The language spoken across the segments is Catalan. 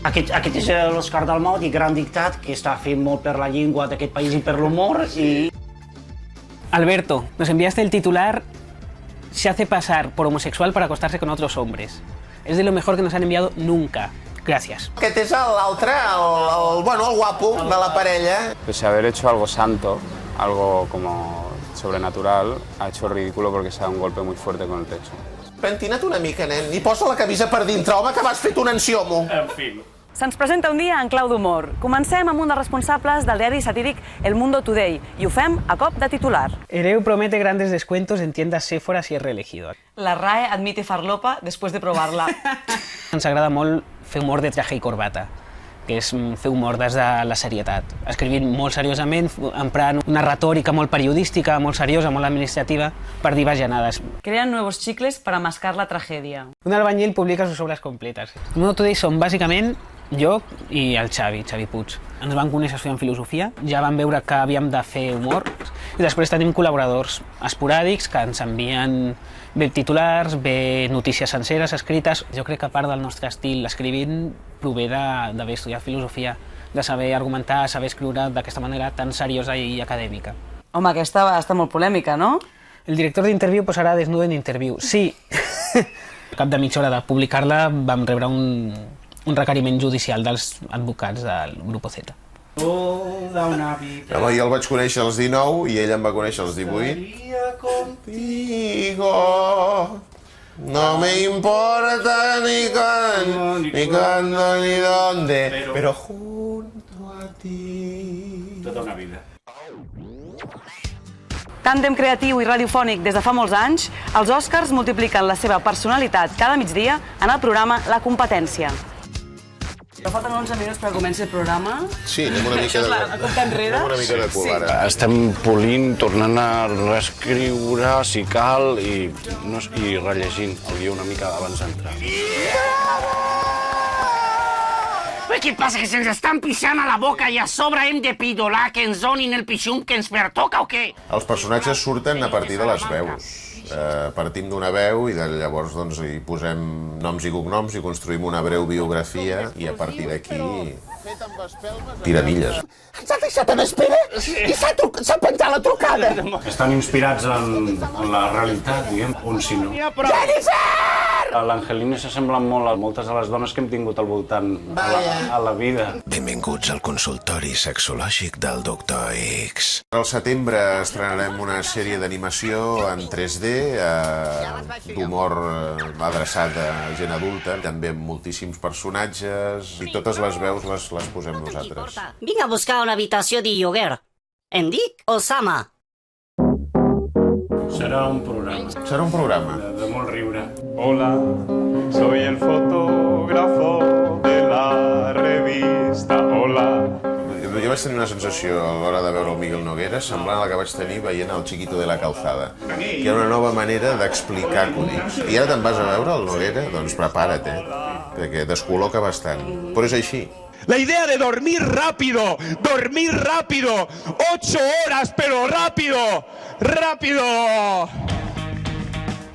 Aquest és l'Òscar Dalmau i Gran Dictat, que està fent molt per la llengua d'aquest país i per l'humor. Alberto, nos enviaste el titular: se hace pasar por homosexual para acostarse con otros hombres. Es de lo mejor que nos han enviado nunca. Gracias. Aquest és l'altre, el guapo de la parella. Pese a haber hecho algo santo, algo como sobrenatural, ha hecho ridículo porque se da un golpe muy fuerte con el techo. Pentina't una mica, nen, i posa la camisa per dintre, home, que m'has fet un enciomo. En fi. Se'ns presenta un dia en clau d'humor. Comencem amb un dels responsables del diari satíric El Mundo Today i ho fem a cop de titular. Ereu promete grandes descuentos en tiendas Sephora si es reelegido. La RAE admite farlopa després de provar-la. Ens agrada molt fer humor de traje i corbata, que és fer humor des de la serietat, escrivint molt seriosament, emprant una retòrica molt periodística, molt seriosa, molt administrativa, per dir bajanades. Crean nuevos chicles para mascar la tragedia. Un albañil publica sus obras completes. El Mundo Today són bàsicament jo i el Xavi Puig. Ens van conèixer estudiant filosofia, ja vam veure que havíem de fer humor i després tenim col·laboradors esporàdics que ens envien bé titulars, bé notícies senceres escrites. Jo crec que part del nostre estil escrivint prové d'haver estudiat filosofia, de saber argumentar, saber escriure d'aquesta manera tan seriosa i acadèmica. Home, aquesta està molt polèmica, no? El director d'Interviu posarà desnudo en Interviu. Sí, al cap de mitja hora de publicar-la vam rebre un requeriment judicial dels advocats del Grupo Z. Home, jo el vaig conèixer als 19 i ell em va conèixer als 18. Contigo no me importa ni cuándo ni dónde, pero junto a ti. Tota una vida. Tàndem creatiu i radiofònic des de fa molts anys, els Oscars multipliquen la seva personalitat cada migdia en el programa La Competència. Però falten 11 minuts perquè comenci el programa. Sí, anem una mica de cul, ara. Estem polint, tornant a reescriure, si cal, i rellegint el guió una mica abans d'entrar. Què passa, que se'ns estan pixant a la boca i a sobre hem de pidolar que ens donin el pixum que ens pertoca o què? Els personatges surten a partir de les veus. Partim d'una veu i llavors hi posem noms i cognoms i construïm una breu biografia i a partir d'aquí tiramilles. Ens ha deixat en espera i s'ha penjat la trucada. Estan inspirats en la realitat, diguem, on si no. Jennifer! L'Angelina s'assembla molt a moltes de les dones que hem tingut al voltant a la vida. Benvinguts al consultori sexològic del Dr. X. Al setembre estrenarem una sèrie d'animació en 3D, d'humor adreçat a gent adulta, també amb moltíssims personatges i totes les veus les posem nosaltres. Vinc a buscar una habitació de lloguer. Em dic Osama. Serà un programa. Serà un programa. De molt riure. Hola, soy el fotógrafo de la revista Hola. Jo vaig tenir una sensació a l'hora de veure el Miguel Noguera semblant a la que vaig tenir veient el Chiquito de la Calzada, que era una nova manera d'explicar acudits. I ara te'n vas a veure el Noguera? Doncs prepara't, perquè descol·loca bastant. Però és així. La idea de dormir rápido, 8 horas, pero rápido.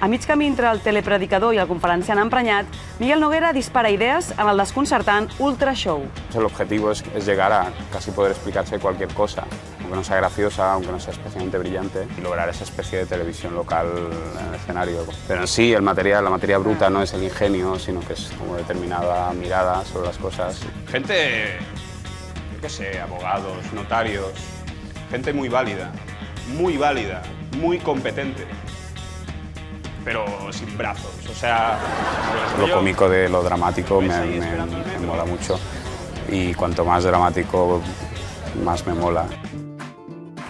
A mig camí entre el telepredicador i el conferenciant emprenyat, Miguel Noguera dispara idees en el desconcertant Ultra Show. El objetivo es llegar a casi poder explicarse cualquier cosa, aunque no sea graciosa, aunque no sea especialmente brillante, y lograr esa especie de televisión local en el escenario. Pero en sí, la materia bruta no es el ingenio, sino que es como determinada mirada sobre las cosas. Gente, yo qué sé, abogados, notarios, gente muy válida, muy competente, pero sin brazos, o sea... Lo cómico de lo dramático me mola mucho, y cuanto más dramático, más me mola.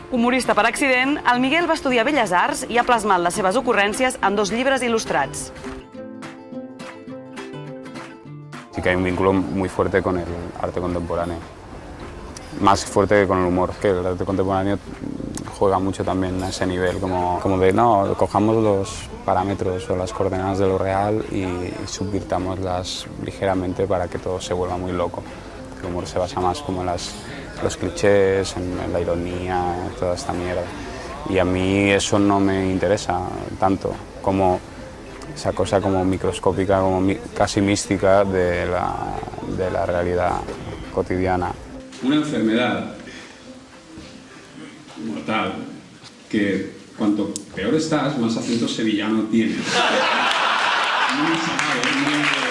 Humorista per accident, el Miguel va estudiar Belles Arts i ha plasmat les seves ocurrències en 2 llibres il·lustrats. Sí que hay un vínculo muy fuerte con el arte contemporáneo, más fuerte que con el humor, que el arte contemporáneo juega mucho también a ese nivel, como de no, cojamos los parámetros o las coordenadas de lo real y subvirtámoslas ligeramente para que todo se vuelva muy loco. El humor se basa más como en los clichés, en la ironía, en toda esta mierda. Y a mí eso no me interesa tanto como esa cosa como microscópica, como casi mística de la realidad cotidiana. Una enfermedad mortal que cuanto peor estás, más acento sevillano tienes. Muy salado, muy